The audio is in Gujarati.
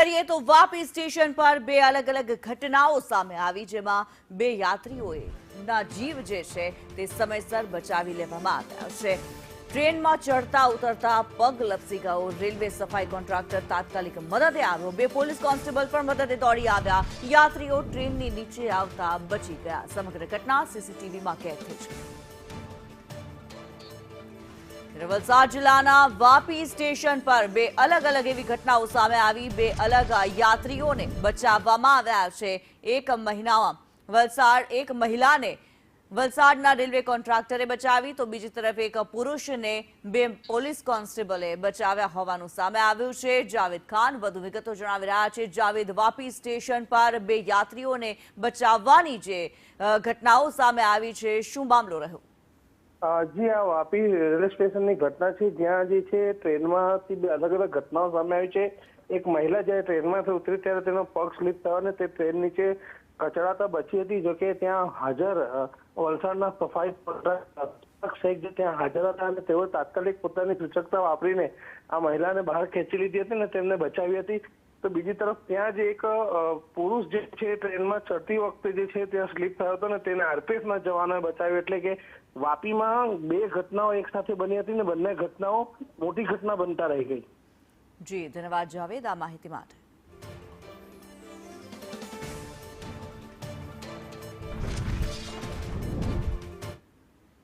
કરીએ તો વાપી સ્ટેશન પર બે અલગ અલગ ઘટનાઓ સામે આવી, જેમાં બે યાત્રીઓએ ના જીવ જે છે તે સમયસર બચાવી લેવામાં આવ્યા છે। ટ્રેનમાં ચડતા ઉતરતા પગ લપસી ગયો। રેલવે સફાઈ કોન્ટ્રાક્ટર તાત્કાલિક મદદે આવ્યો। બે પોલીસ કોન્સ્ટેબલ પણ મદદે દોડી આવ્યા। યાત્રીઓ ટ્રેનની નીચે આવતા બચી ગયા। સમગ્ર ઘટના સીસીટીવીમાં કેદ થઈ છે। વલસાડ જિલ્લાના વાપી સ્ટેશન પર બે અલગ અલગ એવી ઘટનાઓ સામે આવી। બે અલગ યાત્રીઓને બચાવવામાં આવ્યા છે। એક મહિલાને વલસાડના રેલવે કોન્ટ્રાક્ટરે બચાવી, તો બીજી તરફ એક પુરુષને બે પોલીસ કોન્સ્ટેબલે બચાવ્યા હોવાનું સામે આવ્યું છે। જાવેદ ખાન વધુ વિગતો જણાવી રહ્યા છે। જાવેદ, વાપી સ્ટેશન પર બે યાત્રીઓને બચાવવાની જે ઘટનાઓ સામે આવી છે, શું મામલો રહ્યો? જી, આ વાપી રેલવે સ્ટેશનની ઘટના છે, જ્યાં જે છે ટ્રેનમાંથી બે અલગ અલગ ઘટનાઓ સામે આવી છે। એક મહિલા જ્યારે ટ્રેનમાંથી ઉતરી ત્યારે તેનો પગ સ્લીપ થયો અને તે ટ્રેન નીચે કચડાતા બચી હતી। જોકે ત્યાં હાજર વલસાડના સફાઈ શેખ જે ત્યાં હાજર હતા અને તેઓ તાત્કાલિક પોતાની સૂચકતા વાપરીને આ મહિલાને બહાર ખેંચી લીધી હતી અને તેમને બચાવી હતી। તો બીજી તરફ ત્યાં જે એક પુરુષ જે છે ટ્રેનમાં ચડતી વખતે જે છે ત્યાં સ્લીપ થયો હતો ને તેને આરપીએફના જવાનોએ બચાવ્યો। એટલે કે વાપીમાં બે ઘટનાઓ એક સાથે બની હતી ને બંને ઘટનાઓ મોટી ઘટના બનતા રહી ગઈ। જી, ધન્યવાદ જાવેદ આ માહિતી માટે।